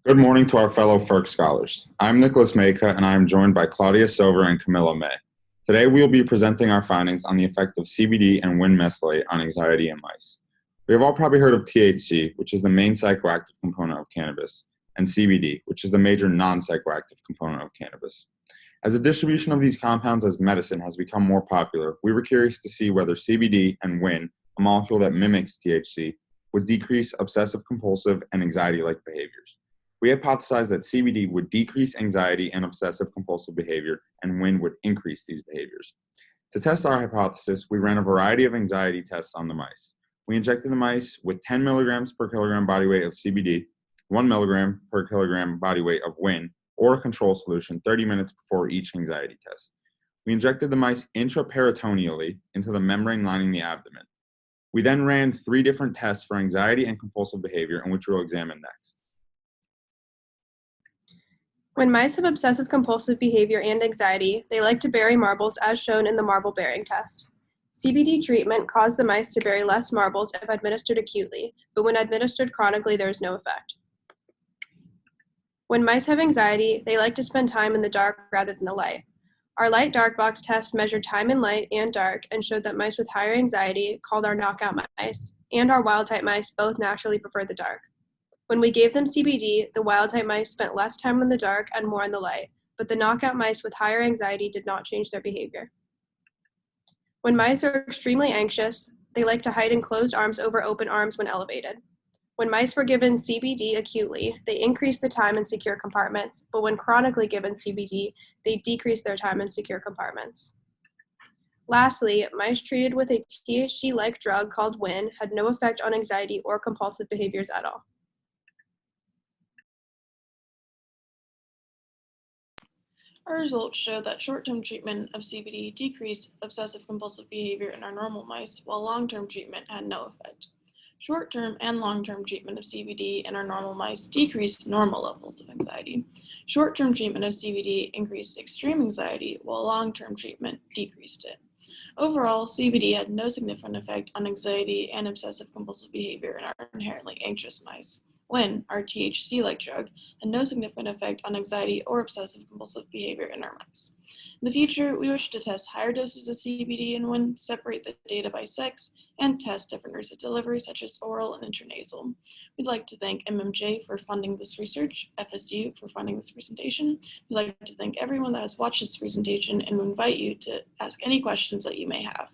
Good morning to our fellow FURC scholars. I'm Nicholas Maykut, and I am joined by Claudia Silver and Camilla May. Today, we will be presenting our findings on the effect of CBD and wind mesylate on anxiety in mice. We have all probably heard of THC, which is the main psychoactive component of cannabis, and CBD, which is the major non-psychoactive component of cannabis. As the distribution of these compounds as medicine has become more popular, we were curious to see whether CBD and wind, a molecule that mimics THC, would decrease obsessive-compulsive and anxiety-like behaviors. We hypothesized that CBD would decrease anxiety and obsessive-compulsive behavior, and wind would increase these behaviors. To test our hypothesis, we ran a variety of anxiety tests on the mice. We injected the mice with 10 milligrams per kilogram body weight of CBD, 1 milligram per kilogram body weight of wind, or a control solution 30 minutes before each anxiety test. We injected the mice intraperitoneally into the membrane lining the abdomen. We then ran 3 different tests for anxiety and compulsive behavior, in which we'll examine next. When mice have obsessive-compulsive behavior and anxiety, they like to bury marbles as shown in the marble burying test. CBD treatment caused the mice to bury less marbles if administered acutely, but when administered chronically, there is no effect. When mice have anxiety, they like to spend time in the dark rather than the light. Our light dark box test measured time in light and dark and showed that mice with higher anxiety, called our knockout mice, and our wild-type mice both naturally preferred the dark. When we gave them CBD, the wild-type mice spent less time in the dark and more in the light, but the knockout mice with higher anxiety did not change their behavior. When mice are extremely anxious, they like to hide in closed arms over open arms when elevated. When mice were given CBD acutely, they increased the time in secure compartments, but when chronically given CBD, they decreased their time in secure compartments. Lastly, mice treated with a THC-like drug called WIN had no effect on anxiety or compulsive behaviors at all. Our results show that short-term treatment of CBD decreased obsessive-compulsive behavior in our normal mice, while long-term treatment had no effect. Short-term and long-term treatment of CBD in our normal mice decreased normal levels of anxiety. Short-term treatment of CBD increased extreme anxiety, while long-term treatment decreased it. Overall, CBD had no significant effect on anxiety and obsessive-compulsive behavior in our inherently anxious mice. WIN, our THC-like drug, had no significant effect on anxiety or obsessive-compulsive behavior in our mice. In the future, we wish to test higher doses of CBD and WIN, separate the data by sex, and test different routes of delivery, such as oral and intranasal. We'd like to thank MMJ for funding this research, FSU for funding this presentation. We'd like to thank everyone that has watched this presentation, and we invite you to ask any questions that you may have.